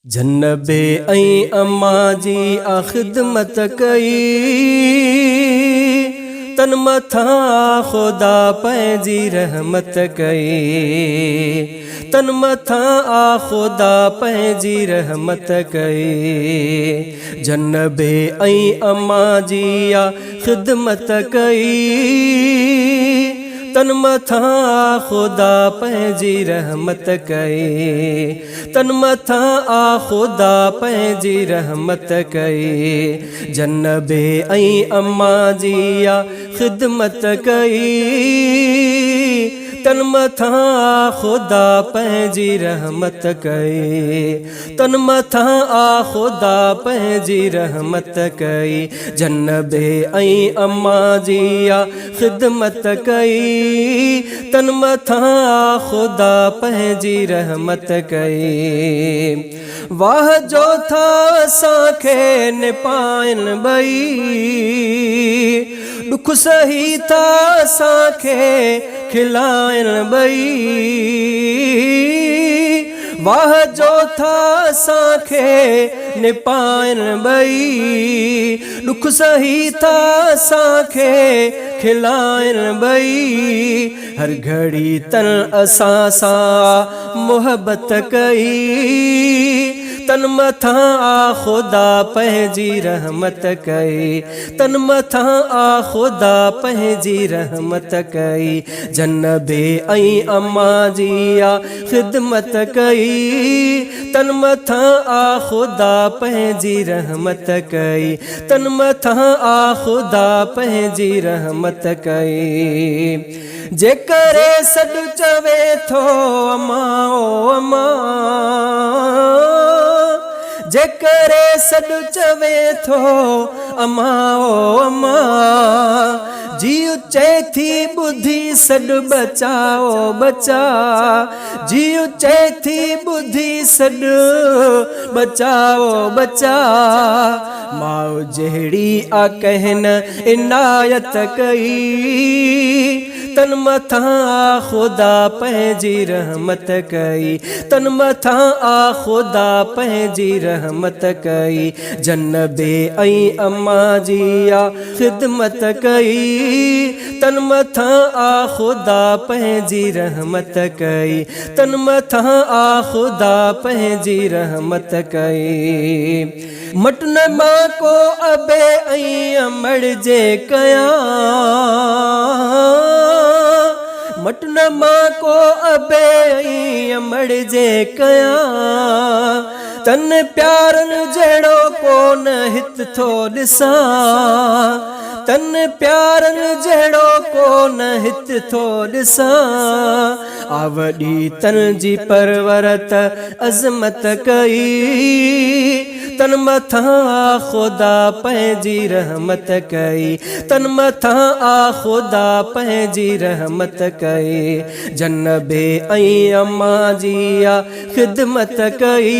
जन्नबे ऐं अम्मा जी आ ख़िदमत कई, तन मथां ख़ुदा पंहिंजी रहमत कई, तन मथां आ ख़ुदा पंहिंजी रहमत कई। जन्नबे ऐं अम्मा जी आ ख़िदमत कई, तन मथां ख़ुदा पंहिंजी रहमत कई, तन मथां आ ख़ुदा पंहिंजी रहमत कई। जन्नबे ऐं अम्मा जी आ ख़िदमत कई, तन मथां आ ख़ुदा पंहिंजी रहमत कई, तन मथां आ ख़ुदा पंहिंजी रहमत कई। जन्नबे ऐं अम्मा जी आ ख़िदमत कई, तन मथां आ ख़ुदा पंहिंजी रहमत कई। वाह जो था असांखे निपाइन ॿई, दुख सही था असांखे खिलाइन ॿई। वाह जो था असांखे निपाइन ॿई, दुख सही था असांखे खिलाइन ॿई। हर घड़ी तन असां सां मोहब्बत कई, तन मथां आ ख़ुदा पंहिंजी रहमत कई, तन मथां आ ख़ुदा पंहिंजी रहमत कई। जन्नबे ऐं अम्मा जी आ ख़िदमत कई, तन मथां आ ख़ुदा पंहिंजी रहमत कई, तन मथां आ ख़ुदा पंहिंजी रहमत कई। जेकरे सॾु चवे थो अम्मा ओ अम्मा, जेकरे सॾु चवे थो अम्मा ओ अम्मा, जीउ चए थी ॿुधी सॾु बचाओ बचा, जीउ चए थी ॿुधी सॾु बचाओ बचा। माउ जहिड़ी आ कहन इनायत कई, तन मथां आ ख़ुदा पंहिंजी रहमत कई, तन मथां आ ख़ुदा पंहिंजी रहमत कई। जन्नबे ऐं अम्मा जी आ ख़िदमत कई, तन मथां आ ख़ुदा पंहिंजी रहमत कई, तन मथां आ ख़ुदा पंहिंजी रहमत कई। मटन मां को अबे ऐं अमड़ जे कयां, मटन मां को अबे ऐं अमड़ जे कयां। तन प्यारन जहिड़ो कोन हित थो ॾिसां, तन प्यारन जहिड़ो कोन हित थो ॾिसां। आ वॾी तन जी परवरत अज़मत कई, तन मथां आ ख़ुदा पंहिंजी रहमत कई, तन मथां आ ख़ुदा पंहिंजी रहमत कई। जन्नबे ऐं अम्मा जी आ ख़िदमत कई,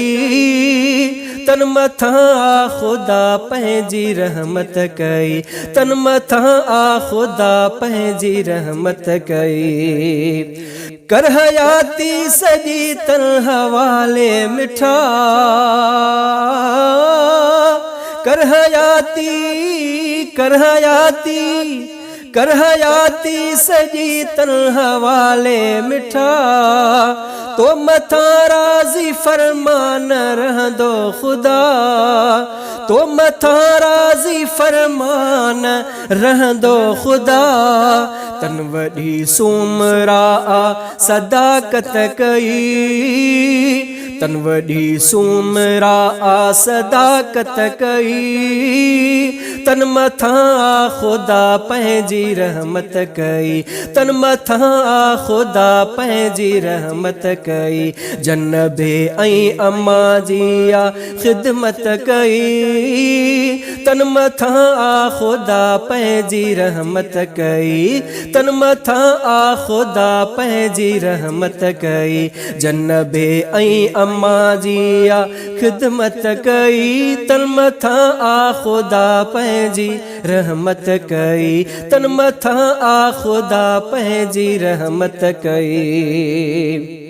तन मथां आ ख़ुदा पंहिंजी रहमत कई, तन मथां आ ख़ुदा पंहिंजी रहमत कई। कर हयाती सॼी तन हवाले मिठा, कर हयाती, कर हयाती, कर हयाती सॼी तन हवाले मिठा। तो मथां राज़ी फरमान रहंदो ख़ुदा, तो मथां राज़ी फरमान रहंदो ख़ुदा। तन वॾी सुमरा आ सदाकत कई, तन वॾी सुमरा आ सदाकत कई। तन मथां आ ख़ुदा पंहिंजी रहमत कई, तन मथां आ ख़ुदा पंहिंजी रहमत कई। जन्नबे ऐं अम्मा जी आ ख़िदमत कई, तन मथां आ ख़ुदा पंहिंजी रहमत कई, तन मथां आ ख़ुदा पंहिंजी रहमत कई। जन्नबे ऐं अम्मा जी आ ख़िदमत कई, तन मथां आ ख़ुदा पंहिंजी रहमत कई, तन मथां आ ख़ुदा पंहिंजी रहमत कई।